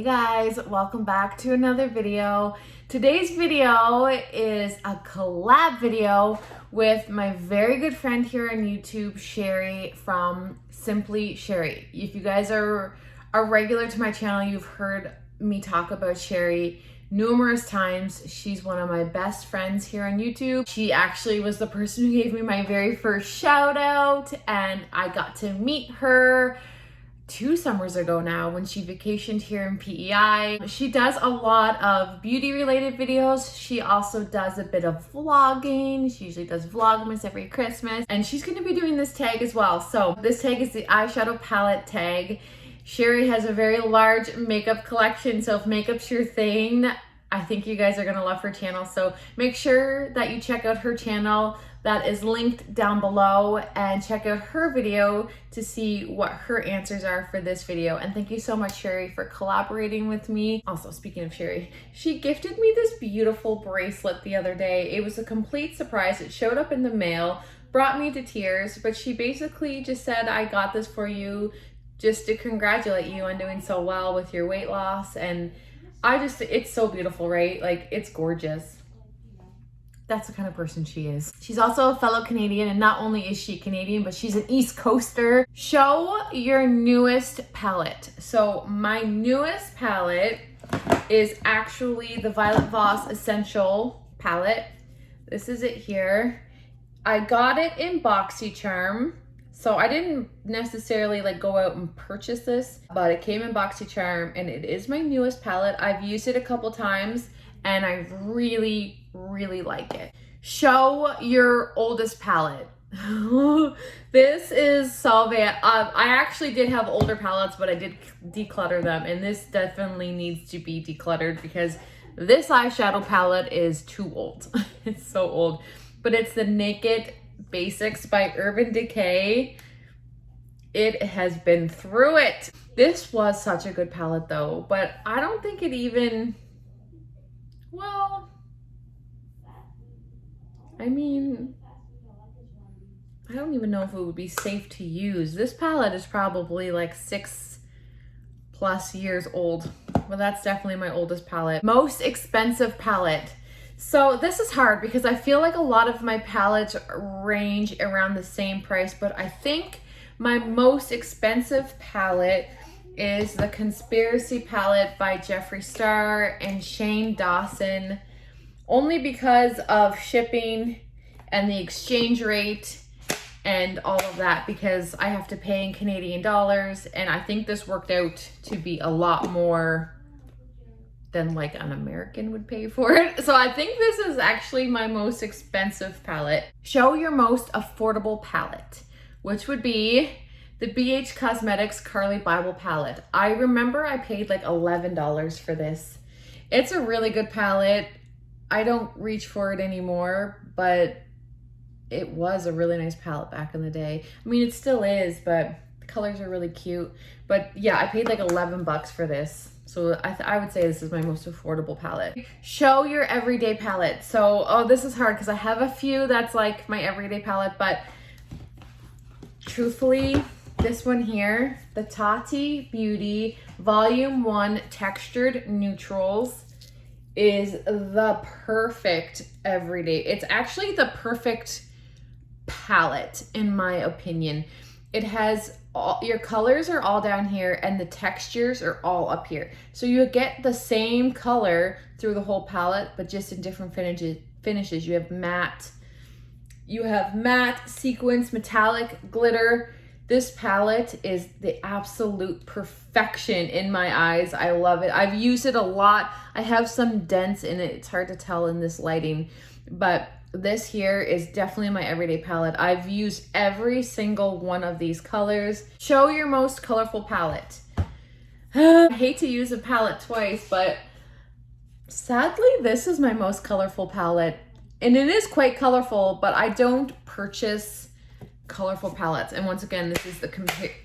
Hey guys, welcome back to another video. Today's video is a collab video with my very good friend here on YouTube, Sherry from Simply Sherry. If you guys are a regular to my channel, you've heard me talk about Sherry numerous times. She's one of my best friends here on YouTube. She actually was the person who gave me my very first shout out, and I got to meet her 2 summers ago now when she vacationed here in PEI. She does a lot of beauty related videos. She also does a bit of vlogging. She usually does Vlogmas every Christmas, and she's going to be doing this tag as well. So this tag is the eyeshadow palette tag. Sherry has a very large makeup collection, so if makeup's your thing, I think you guys are going to love her channel. So make sure that you check out her channel. That is linked down below, and check out her video to see what her answers are for this video. And thank you so much, Sherry, for collaborating with me. Also, speaking of Sherry, she gifted me this beautiful bracelet the other day. It was a complete surprise. It showed up in the mail, brought me to tears, but she basically just said, I got this for you just to congratulate you on doing so well with your weight loss. And it's so beautiful, right? Like, it's gorgeous. That's the kind of person she is. She's also a fellow Canadian, and not only is she Canadian, but she's an East Coaster. Show your newest palette. So my newest palette is actually the Violet Voss Essential palette. This is it here. I got it in BoxyCharm. So I didn't necessarily go out and purchase this, but it came in BoxyCharm, and it is my newest palette. I've used it a couple times, and I really like it. Show your oldest palette. This is Salve. I actually did have older palettes, but I did declutter them, and this definitely needs to be decluttered because this eyeshadow palette is too old. It's so old, but it's the Naked Basics by Urban Decay. It has been through it. This was such a good palette though, but I don't think it even, well, I mean, I don't even know if it would be safe to use. This palette is probably like 6+ years old. Well, that's definitely my oldest palette. Most expensive palette. So this is hard because I feel like a lot of my palettes range around the same price, but I think my most expensive palette is the Conspiracy palette by Jeffree Star and Shane Dawson, only because of shipping and the exchange rate and all of that, because I have to pay in Canadian dollars, and I think this worked out to be a lot more than like an American would pay for it. So I think this is actually my most expensive palette. Show your most affordable palette, which would be the BH Cosmetics Carly Bible palette. I remember I paid like $11 for this. It's a really good palette. I don't reach for it anymore, but it was a really nice palette back in the day. I mean, it still is, but the colors are really cute. But yeah, I paid like $11 for this. So I would say this is my most affordable palette. Show your everyday palette. So, oh, this is hard because I have a few that's like my everyday palette, but truthfully, this one here, the Tati Beauty Volume 1 Textured Neutrals, is the perfect everyday. It's actually the perfect palette in my opinion. It has your colors are all down here and the textures are all up here. So you get the same color through the whole palette, but just in different finishes. You have matte, sequins, metallic, glitter. This palette is the absolute perfection in my eyes. I love it. I've used it a lot. I have some dents in it. It's hard to tell in this lighting, but this here is definitely my everyday palette. I've used every single one of these colors. Show your most colorful palette. I hate to use a palette twice, but sadly, this is my most colorful palette. And it is quite colorful, but I don't purchase colorful palettes. And once again, this is the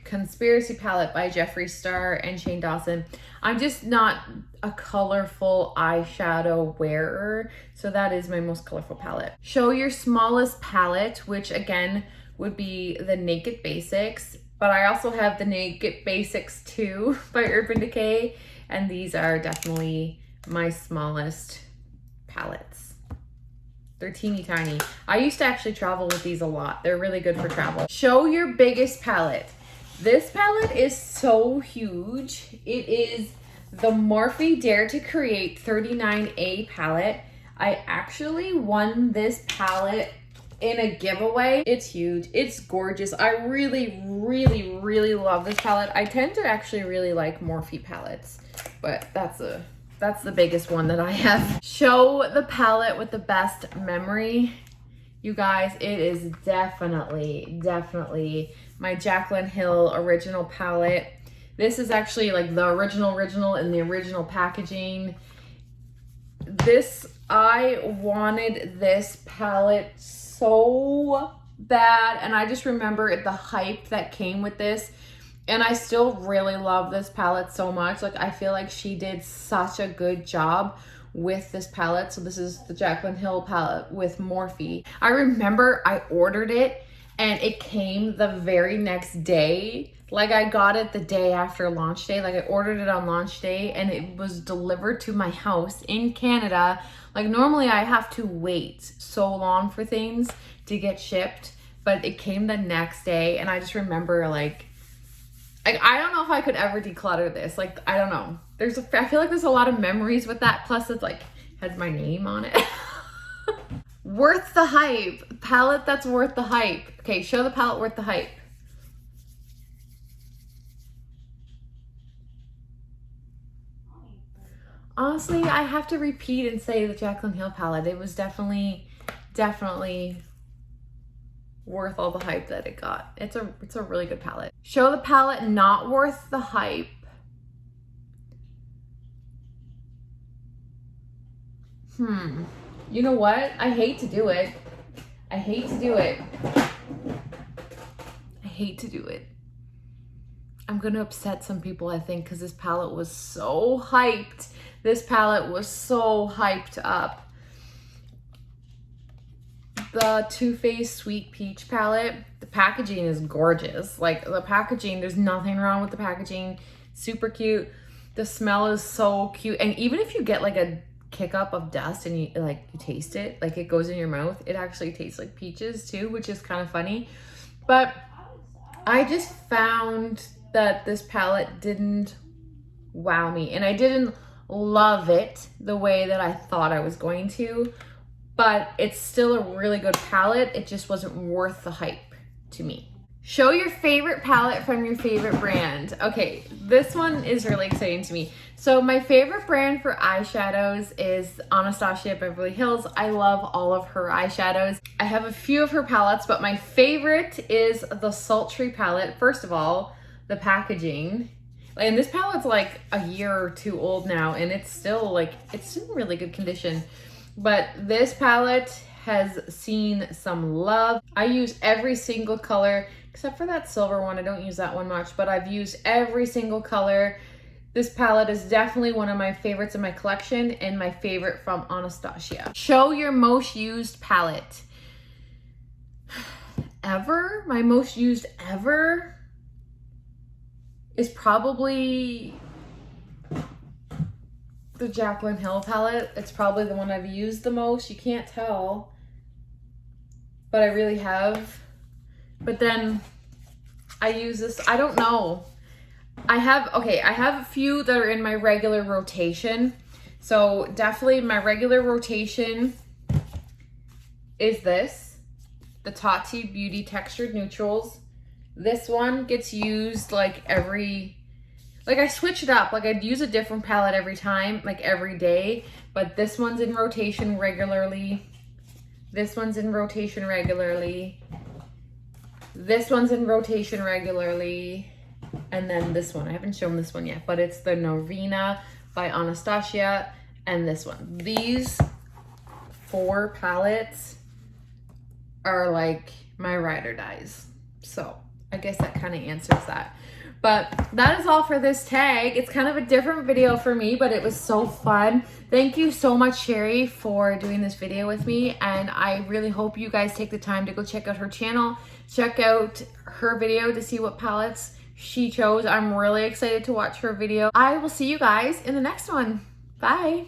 Conspiracy palette by Jeffree Star and Shane Dawson. I'm just not a colorful eyeshadow wearer, so that is my most colorful palette. Show your smallest palette, which again would be the Naked Basics, but I also have the Naked Basics 2 by Urban Decay, And these are definitely my smallest palettes. They're teeny tiny. I used to actually travel with these a lot. They're really good for travel. Show your biggest palette. This palette is so huge. It is the Morphe Dare to Create 39A palette. I actually won this palette in a giveaway. It's huge. It's gorgeous. I really, really, really love this palette. I tend to actually really like Morphe palettes, but that's the biggest one that I have. Show the palette with the best memory. You guys, it is definitely my Jaclyn Hill original palette. This is actually like the original in the original packaging. I wanted this palette so bad, and I just remember the hype that came with this, and I still really love this palette so much. Like, I feel like she did such a good job with this palette. So this is the Jaclyn Hill palette with Morphe. I remember I ordered it and it came the very next day. Like, I got it the day after launch day. Like, I ordered it on launch day and it was delivered to my house in Canada. Like, normally I have to wait so long for things to get shipped, but it came the next day. And I just remember like I don't know if I could ever declutter this. Like, I don't know. I feel like there's a lot of memories with that. Plus it's like, has my name on it. Worth the hype. Palette that's worth the hype. Okay, show the palette worth the hype. Honestly, I have to repeat and say the Jaclyn Hill palette. It was definitely worth all the hype that it got. It's a really good palette. Show the palette not worth the hype. You know what? I hate to do it. I hate to do it. I hate to do it. I'm gonna upset some people, I think, because this palette was so hyped. This palette was so hyped up. The Too Faced Sweet Peach palette. The packaging is gorgeous. Like, the packaging, there's nothing wrong with the packaging. Super cute. The smell is so cute. And even if you get like a kick up of dust and you taste it, like it goes in your mouth, it actually tastes like peaches too, which is kind of funny. But I just found that this palette didn't wow me, and I didn't love it the way that I thought I was going to, but it's still a really good palette. It just wasn't worth the hype to me. Show your favorite palette from your favorite brand. Okay, this one is really exciting to me. So my favorite brand for eyeshadows is Anastasia Beverly Hills. I love all of her eyeshadows. I have a few of her palettes, but my favorite is the Sultry palette. First of all, the packaging. And this palette's like a year or two old now, and it's still it's in really good condition. But this palette has seen some love. I use every single color, except for that silver one. I don't use that one much, but I've used every single color. This palette is definitely one of my favorites in my collection and my favorite from Anastasia. Show your most used palette. Ever? My most used ever is probably the Jaclyn Hill palette. It's probably the one I've used the most. You can't tell, but I really have. But then I use this, I don't know. I have a few that are in my regular rotation. So definitely my regular rotation is this, the Tati Beauty Textured Neutrals. This one gets used like I switch it up. Like, I'd use a different palette every time, like every day, but this one's in rotation regularly. This one's in rotation regularly. This one's in rotation regularly. And then this one, I haven't shown this one yet, but it's the Norvina by Anastasia, and this one. These 4 palettes are like my ride or dies. So I guess that kind of answers that. But that is all for this tag. It's kind of a different video for me, but it was so fun. Thank you so much, Sherry, for doing this video with me. And I really hope you guys take the time to go check out her channel. Check out her video to see what palettes she chose. I'm really excited to watch her video. I will see you guys in the next one. Bye.